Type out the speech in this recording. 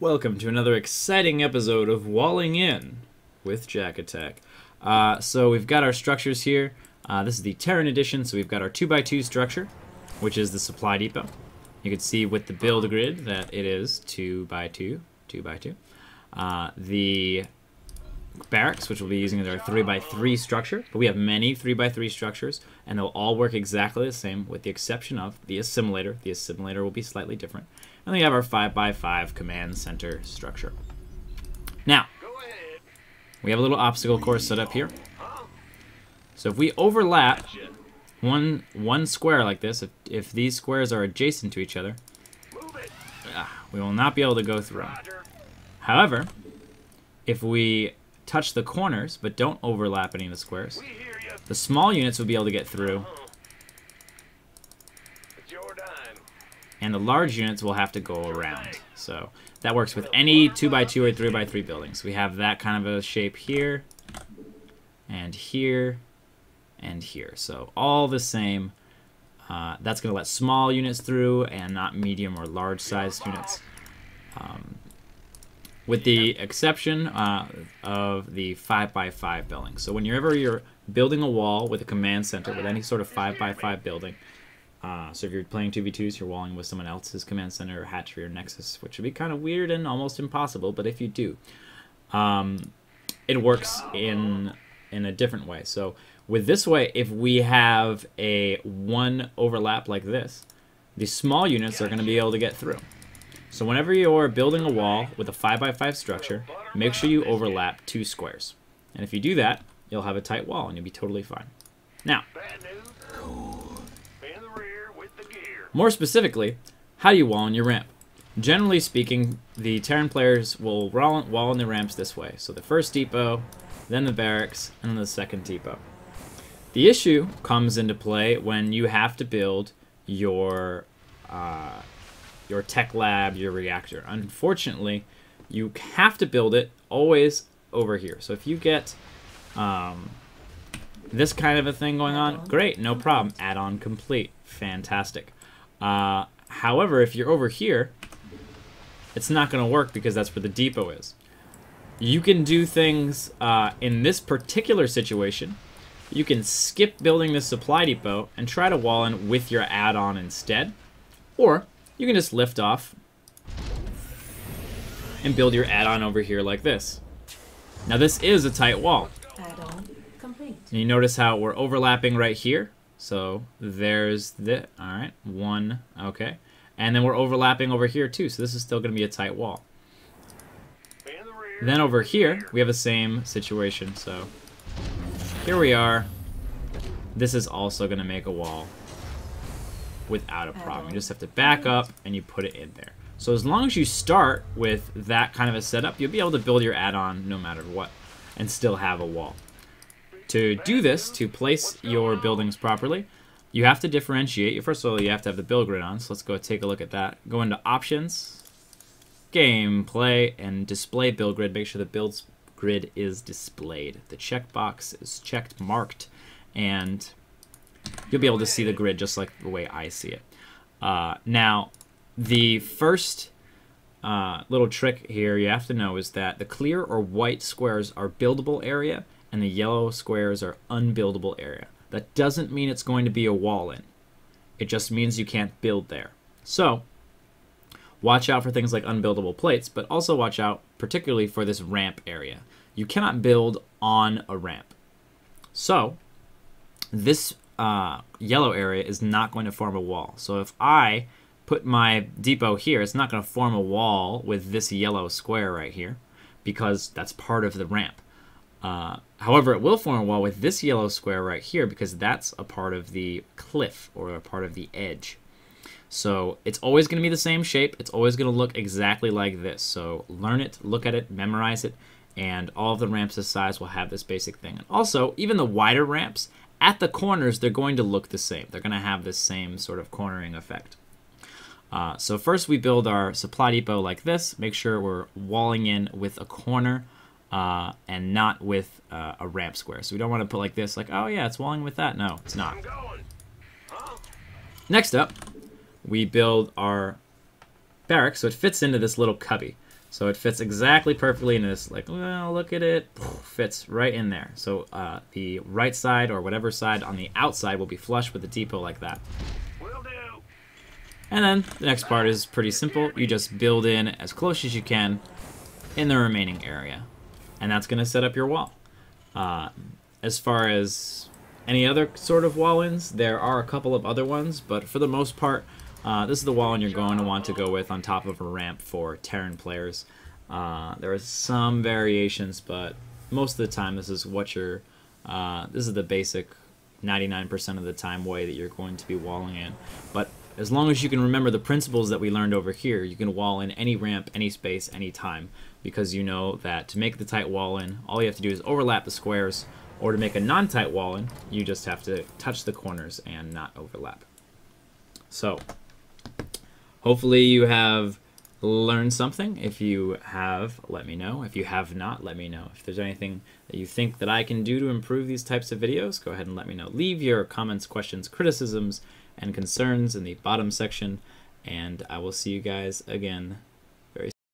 Welcome to another exciting episode of Walling In with Jakatak. So we've got our structures here. This is the Terran edition, so we've got our 2x2 structure, which is the supply depot. You can see with the build grid that it is 2x2, 2x2. The barracks, which we'll be using as our 3x3 structure, but we have many 3x3 structures, and they'll all work exactly the same with the exception of the assimilator. The assimilator will be slightly different. And we have our 5x5 command center structure. Now, we have a little obstacle course set up here. So if we overlap one square like this, if these squares are adjacent to each other, we will not be able to go through. However, if we touch the corners but don't overlap any of the squares, the small units will be able to get through, and the large units will have to go around. So that works with any 2x2 or 3x3 buildings. We have that kind of a shape here, and here, and here. So all the same. That's going to let small units through and not medium or large sized units. With the exception of the 5x5 building. So whenever you're building a wall with a command center, with any sort of 5x5 building, so if you're playing 2v2s, you're walling with someone else's command center or hatchery or nexus, which would be kind of weird and almost impossible, but if you do, it works in a different way. So with this way, if we have a one overlap like this, the small units are going to be able to get through. So whenever you're building a wall with a 5x5 structure, make sure you overlap two squares. And if you do that, you'll have a tight wall and you'll be totally fine. Now, more specifically, how do you wall in your ramp? Generally speaking, the Terran players will wall in the ramps this way. So the first depot, then the barracks, and then the second depot. The issue comes into play when you have to build your tech lab, your reactor. Unfortunately, you have to build it always over here. So if you get this kind of a thing going on, great, no problem. Add-on complete. Fantastic. However, if you're over here, it's not going to work because that's where the depot is. You can do things in this particular situation. You can skip building the supply depot and try to wall in with your add-on instead. Or you can just lift off and build your add-on over here like this. Now this is a tight wall. Add-on complete. And you notice how we're overlapping right here. So there's the, all right, one, okay. And then we're overlapping over here too, so this is still gonna be a tight wall. Then over here, we have the same situation, so here we are. This is also gonna make a wall without a problem. You just have to back up and you put it in there. So as long as you start with that kind of a setup, you'll be able to build your add-on no matter what and still have a wall. To do this, to place your buildings properly, you have to differentiate. First of all, you have to have the build grid on, so let's go take a look at that. Go into Options, Gameplay, and Display Build Grid. Make sure the build grid is displayed. The checkbox is checked, marked, and you'll be able to see the grid just like the way I see it. Now, the first little trick here you have to know is that the clear or white squares are buildable area, and the yellow squares are unbuildable area. That doesn't mean it's going to be a wall in. It just means you can't build there. So, watch out for things like unbuildable plates, but also watch out particularly for this ramp area. You cannot build on a ramp. So, this yellow area is not going to form a wall. So if I put my depot here, it's not going to form a wall with this yellow square right here because that's part of the ramp. However, it will form a wall with this yellow square right here because that's a part of the cliff or a part of the edge. So it's always going to be the same shape. It's always going to look exactly like this. So learn it, look at it, memorize it, and all of the ramps this size will have this basic thing. And also, even the wider ramps, at the corners, they're going to look the same. They're going to have this same sort of cornering effect. So first we build our supply depot like this. Make sure we're walling in with a corner and not with a ramp square. So we don't want to put like this, like, oh yeah, it's walling with that. No, it's not. Next up, we build our barracks so it fits into this little cubby. So it fits exactly perfectly in this, like, well, look at it, fits right in there. So the right side or whatever side on the outside will be flush with the depot like that. Will do. And then the next part is pretty simple. You just build in as close as you can in the remaining area. And that's going to set up your wall. As far as any other sort of wall-ins, there are a couple of other ones, but for the most part, this is the wall-in you're going to want to go with on top of a ramp for Terran players. There are some variations, but most of the time this is what you're, this is the basic 99% of the time way that you're going to be walling in. But as long as you can remember the principles that we learned over here, you can wall in any ramp, any space, any time, because you know that to make the tight wall in, all you have to do is overlap the squares, or to make a non-tight wall in, you just have to touch the corners and not overlap. So, hopefully you have learned something. If you have, let me know. If you have not, let me know. If there's anything that you think that I can do to improve these types of videos, go ahead and let me know. Leave your comments, questions, criticisms, and concerns in the bottom section, and I will see you guys again